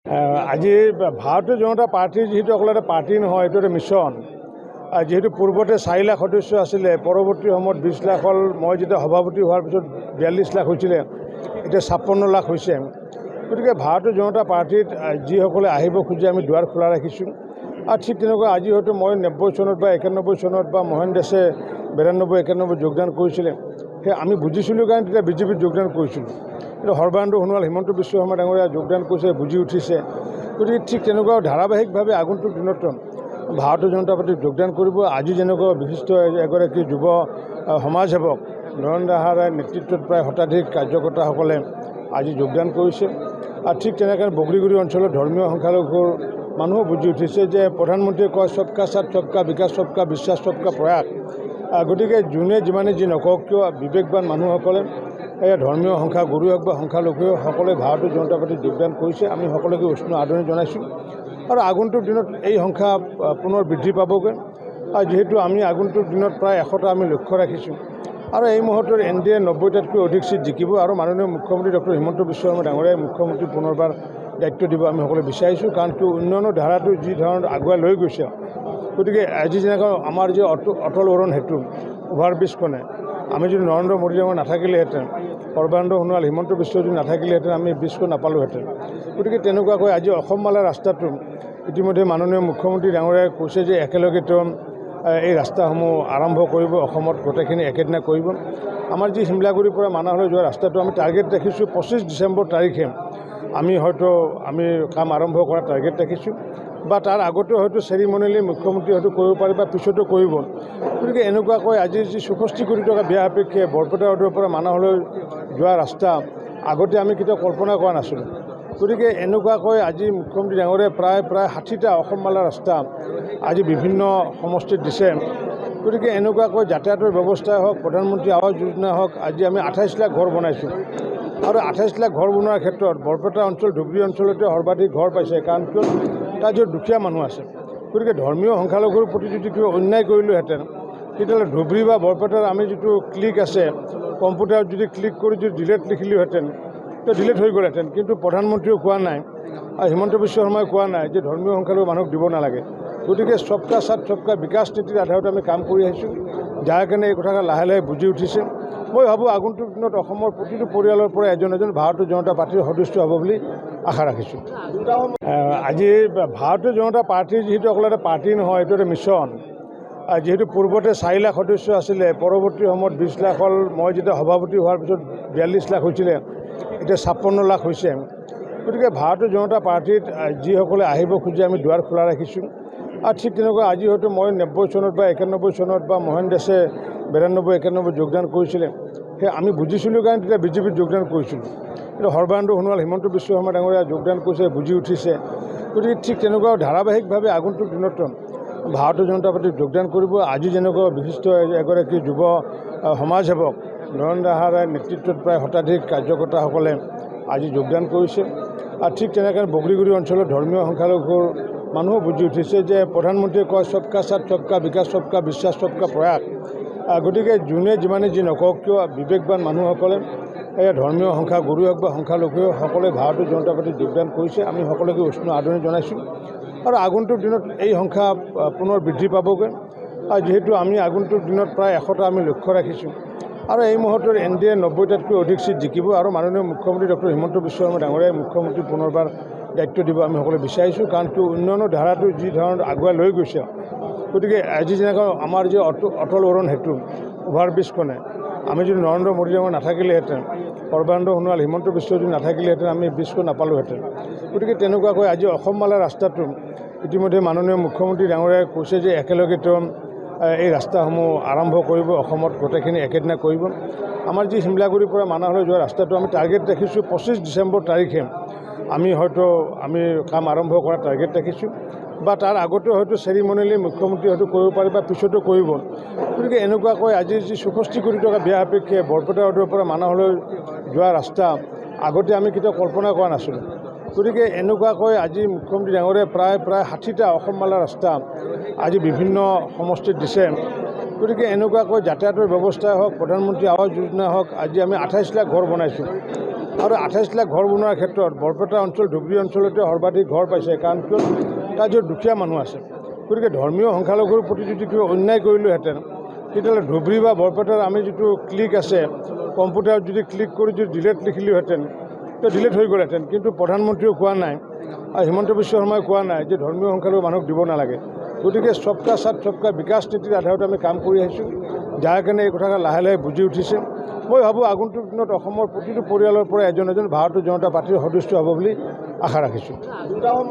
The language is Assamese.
আজি ভাৰতীয় জনতা পাৰ্টিৰ যিহেতু অকল এটা পাৰ্টি নহয়, এইটো এটা মিছন। যেহেতু পূৰ্বতে 4 লাখ সদস্য আছিলে, পৰৱৰ্তী সময়ত 20 লাখ হ'ল। মই যেতিয়া সভাপতি হোৱাৰ পিছত 42 লাখ হৈছিলে, এতিয়া 56 লাখ হৈছে। গতিকে ভাৰতীয় জনতা পাৰ্টিত যিসকলে আহিব খোজে আমি দুৱাৰ খোলা ৰাখিছোঁ। আৰু ঠিক তেনেকুৱা আজি হয়তো মই 90 চনত বা 91 চনত বা মোহন দাসে 92, 91 যোগদান কৰিছিলে, সেই আমি বুজিছিলোঁ কাৰণে তেতিয়া বিজেপিত যোগদান কৰিছিলোঁ। কিন্তু সৰ্বানন্দ সোণোৱাল, হিমন্ত বিশ্ব শৰ্মা ডাঙৰীয়া যোগদান কৰিছে, বুজি উঠিছে। গতিকে ঠিক তেনেকুৱা ধাৰাবাহিকভাৱে আগন্তুক দিনত ভাৰতীয় জনতা পাৰ্টিত যোগদান কৰিব। আজি যেনেকুৱা বিশিষ্ট এগৰাকী যুৱ সমাজসেৱক নৰেন্দ্ৰ দাহাৰাৰ নেতৃত্বত প্ৰায় শতাধিক কাৰ্যকৰ্তাসকলে আজি যোগদান কৰিছে। আৰু ঠিক তেনেকৈ বগৰীগুৰি অঞ্চলৰ ধৰ্মীয় সংখ্যালঘুৰ মানুহো বুজি উঠিছে যে প্ৰধানমন্ত্ৰীয়ে কয় সবকা সাথ সবকা বিকাশ সবকা বিশ্বাস সবকা প্ৰয়াস। গতিকে যোনে যিমানে যি নকওক কিয় বিবেকবান মানুহসকলে ধৰ্মীয় সংখ্যা গুৰু হওক বা সংখ্যালঘু সকলোৱে ভাৰতীয় জনতা পাৰ্টিত যোগদান কৰিছে। আমি সকলোকে উষ্ণ আদৰণি জনাইছোঁ আৰু আগন্তুক দিনত এই সংখ্যা পুনৰ বৃদ্ধি পাবগৈ। আৰু যিহেতু আমি আগন্তুক দিনত প্ৰায় 100টা আমি লক্ষ্য ৰাখিছোঁ আৰু এই মুহূৰ্তত NDA 90টাতকৈ অধিক চিট জিকিব আৰু মাননীয় মুখ্যমন্ত্ৰী ডক্টৰ হিমন্ত বিশ্ব শৰ্মা ডাঙৰীয়াই মুখ্যমন্ত্ৰী পুনৰবাৰ দায়িত্ব দিব আমি সকলোৱে বিচাৰিছোঁ। কাৰণ কি উন্নয়নৰ ধাৰাটো যি ধৰণত আগুৱাই লৈ গৈছে, গতিকে আজি যেনেকৈ আমাৰ যি অটল অৰুণ সেতু অভাৰব্ৰিজখনে আমি যদি নৰেন্দ্ৰ মোদী ডাঙৰ নাথাকিলেহেঁতেন, সৰ্বানন্দ সোণোৱাল, হিমন্ত বিশ্ব যদি নাথাকিলেহেঁতেন, আমি ব্ৰিজখন নাপালোঁহেঁতেন। গতিকে তেনেকুৱাকৈ আজি অসমমালা ৰাস্তাটো ইতিমধ্যে মাননীয় মুখ্যমন্ত্ৰী ডাঙৰীয়াই কৈছে যে একেলগে এই ৰাস্তাসমূহ আৰম্ভ কৰিব, অসমত গোটেইখিনি একেদিনা কৰিব। আমাৰ যি শিমলাগুৰিৰ পৰা মানাহলৈ যোৱা ৰাস্তাটো আমি টাৰ্গেট ৰাখিছোঁ 25 ডিচেম্বৰ তাৰিখে আমি কাম আৰম্ভ কৰাৰ টাৰ্গেট ৰাখিছোঁ। বা তাৰ আগতে হয়তো চেৰিমনিয়েলি মুখ্যমন্ত্ৰী হয়তো কৰিব পাৰে বা পিছতো কৰিব। গতিকে এনেকুৱাকৈ আজি যি 64 কোটি টকা ব্যয় সাপেক্ষে বৰপেটা ৰোডৰ পৰা মানাহলৈ যোৱা ৰাস্তা আগতে আমি কেতিয়াও কল্পনা কৰা নাছিলোঁ। গতিকে এনেকুৱাকৈ আজি মুখ্যমন্ত্ৰী ডাঙৰীয়াই প্ৰায় 60টা অসমমালা ৰাস্তা আজি বিভিন্ন সমষ্টিত দিছে। গতিকে এনেকুৱাকৈ যাতায়াতৰ ব্যৱস্থাই হওক, প্ৰধানমন্ত্ৰী আৱাস যোজনা হওক, আজি আমি 28 লাখ ঘৰ বনাইছোঁ আৰু 28 লাখ ঘৰ বনোৱাৰ ক্ষেত্ৰত বৰপেটা অঞ্চল, ধুবুৰী অঞ্চলতে সৰ্বাধিক ঘৰ পাইছে। কাৰণ কিয় তাত য'ত দুখীয়া মানুহ আছে। গতিকে ধৰ্মীয় সংখ্যালঘুৰ প্ৰতি যদি কিবা অন্যায় কৰিলোহেঁতেন, তেতিয়াহ'লে ধুবুৰী বা বৰপেটাৰ আমি যিটো ক্লিক আছে, কম্পিউটাৰত যদি ক্লিক কৰি যদি ডিলেট লিখিলোহেঁতেন, তো ডিলেট হৈ গ'লহেঁতেন। কিন্তু প্ৰধানমন্ত্ৰীয়েও কোৱা নাই আৰু হিমন্ত বিশ্ব শৰ্মাই কোৱা নাই যে ধৰ্মীয় সংখ্যালঘু মানুহক দিব নালাগে। গতিকে সবকা সাথ সবকা বিকাশ নীতিৰ আধাৰত আমি কাম কৰি আহিছোঁ, যাৰ কাৰণে এই কথা লাহে লাহে বুজি উঠিছে। মই ভাবোঁ আগন্তুক দিনত অসমৰ প্ৰতিটো পৰিয়ালৰ পৰা এজন ভাৰতীয় জনতা পাৰ্টিৰ সদস্য হ'ব বুলি আশা ৰাখিছোঁ। আজি ভাৰতীয় জনতা পাৰ্টিৰ যিহেতু অকল এটা পাৰ্টি নহয়, এইটো এটা মিছন। যেহেতু পূৰ্বতে 4 লাখ সদস্য আছিলে, পৰৱৰ্তী সময়ত 20 লাখ হ'ল। মই যেতিয়া সভাপতি হোৱাৰ পিছত 42 লাখ হৈছিলে, এতিয়া 56 লাখ হৈছে। গতিকে ভাৰতীয় জনতা পাৰ্টিত যিসকলে আহিব খোজে আমি দুৱাৰ খোলা ৰাখিছোঁ। আৰু ঠিক তেনেকুৱা আজি হয়তো মই 90 চনত বা 91 চনত বা মোহন দাসে 92, 91 যোগদান কৰিছিলে, সেই আমি বুজিছিলোঁ কাৰণে তেতিয়া বিজেপিত যোগদান কৰিছিলোঁ। কিন্তু সৰ্বানন্দ সোণোৱাল, হিমন্ত বিশ্ব শৰ্মা ডাঙৰীয়া যোগদান কৰিছে, বুজি উঠিছে। গতিকে ঠিক তেনেকুৱা ধাৰাবাহিকভাৱে আগন্তুক দিনত ভাৰতীয় জনতা পাৰ্টিত যোগদান কৰিব। আজি যেনেকুৱা বিশিষ্ট এগৰাকী যুৱ সমাজসেৱক নৰেন্দ্ৰ দাহাৰাৰ নেতৃত্বত প্ৰায় শতাধিক কাৰ্যকৰ্তাসকলে আজি যোগদান কৰিছে। আৰু ঠিক তেনেকৈ বগৰীগুৰি অঞ্চলৰ ধৰ্মীয় সংখ্যালঘুৰ মানুহো বুজি উঠিছে যে প্ৰধানমন্ত্ৰীয়ে কয় সবকা সাথ সবকা বিকাশ সবকা বিশ্বাস সবকা প্ৰয়াস। গতিকে যোনে যিমানে যি নকওক কিয় বিবেকবান মানুহসকলে ধৰ্মীয় সংখ্যা গুৰু হওক বা সংখ্যালঘু সকলোৱে ভাৰতীয় জনতা পাৰ্টিত যোগদান কৰিছে। আমি সকলোকে উষ্ণ আদৰণি জনাইছোঁ আৰু আগন্তুক দিনত এই সংখ্যা পুনৰ বৃদ্ধি পাবগৈ। আৰু যিহেতু আমি আগন্তুক দিনত প্ৰায় 100টা আমি লক্ষ্য ৰাখিছোঁ আৰু এই মুহূৰ্তত NDA 90টাতকৈ অধিক চিট জিকিব আৰু মাননীয় মুখ্যমন্ত্ৰী ডক্টৰ হিমন্ত বিশ্ব শৰ্মা ডাঙৰীয়াই মুখ্যমন্ত্ৰী পুনৰবাৰ দায়িত্ব দিব আমি সকলোৱে বিচাৰিছোঁ। কাৰণ কি উন্নয়নৰ ধাৰাটো যি ধৰণত আগুৱাই লৈ গৈছে, গতিকে আজি যেনেকৈ আমাৰ যি অটল অৰুণ সেতু অভাৰব্ৰিজখনে আমি যদি নৰেন্দ্ৰ মোদী ডাঙৰ নাথাকিলেহেঁতেন, সৰ্বানন্দ সোণোৱাল, হিমন্ত বিশ্ব যদি নাথাকিলেহেঁতেন, আমি ব্ৰিজখন নাপালোঁহেঁতেন। গতিকে তেনেকুৱাকৈ আজি অসমমালা ৰাস্তাটো ইতিমধ্যে মাননীয় মুখ্যমন্ত্ৰী ডাঙৰীয়াই কৈছে যে একেলগে এই ৰাস্তাসমূহ আৰম্ভ কৰিব, অসমত গোটেইখিনি একেদিনা কৰিব। আমাৰ যি শিমলাগুৰিৰ পৰা মানাহলৈ যোৱা ৰাস্তাটো আমি টাৰ্গেট ৰাখিছোঁ 25 ডিচেম্বৰ তাৰিখে আমি কাম আৰম্ভ কৰাৰ টাৰ্গেট ৰাখিছোঁ। বা তাৰ আগতে হয়তো চেৰিমনিয়েলি মুখ্যমন্ত্ৰী হয়তো কৰিব পাৰে বা পিছতো কৰিব। গতিকে এনেকুৱাকৈ আজি যি 64 কোটি টকা ব্যয় সাপেক্ষে বৰপেটা ৰোডৰ পৰা মানাহলৈ যোৱা ৰাস্তা আগতে আমি কেতিয়াও কল্পনা কৰা নাছিলোঁ। গতিকে এনেকুৱাকৈ আজি মুখ্যমন্ত্ৰী ডাঙৰীয়াই প্ৰায় 60টা অসমমালা ৰাস্তা আজি বিভিন্ন সমষ্টিত দিছে। গতিকে এনেকুৱাকৈ যাতায়াতৰ ব্যৱস্থাই হওক, প্ৰধানমন্ত্ৰী আৱাস যোজনা হওক, আজি আমি 28 লাখ ঘৰ বনাইছোঁ আৰু 28 লাখ ঘৰ বনোৱাৰ ক্ষেত্ৰত বৰপেটা অঞ্চল ধুবুৰী অঞ্চলতে সৰ্বাধিক ঘৰ পাইছে, কাৰণ কিয় তাত য'ত দুখীয়া মানুহ আছে। গতিকে ধৰ্মীয় সংখ্যালঘুৰ প্ৰতি যদি কিবা অন্যায় কৰিলোহেঁতেন, তেতিয়াহ'লে ধুবুৰী বা বৰপেটাৰ আমি যিটো ক্লিক আছে, কম্পিউটাৰত যদি ক্লিক কৰি যদি ডিলেট লিখিলোহেঁতেন, তো ডিলেট হৈ গ'লহেঁতেন। কিন্তু প্ৰধানমন্ত্ৰীয়েও কোৱা নাই আৰু হিমন্ত বিশ্ব শৰ্মাই কোৱা নাই যে ধৰ্মীয় সংখ্যালঘু মানুহক দিব নালাগে। গতিকে সবকা সাথ সবকা বিকাশ নীতিৰ আধাৰত আমি কাম কৰি আহিছোঁ, যাৰ কাৰণে এই কথা লাহে লাহে বুজি উঠিছে। মই ভাবোঁ আগন্তুক দিনত অসমৰ প্ৰতিটো পৰিয়ালৰ পৰা এজন ভাৰতীয় জনতা পাৰ্টীৰ সদস্য হ'ব বুলি আশা ৰাখিছোঁ।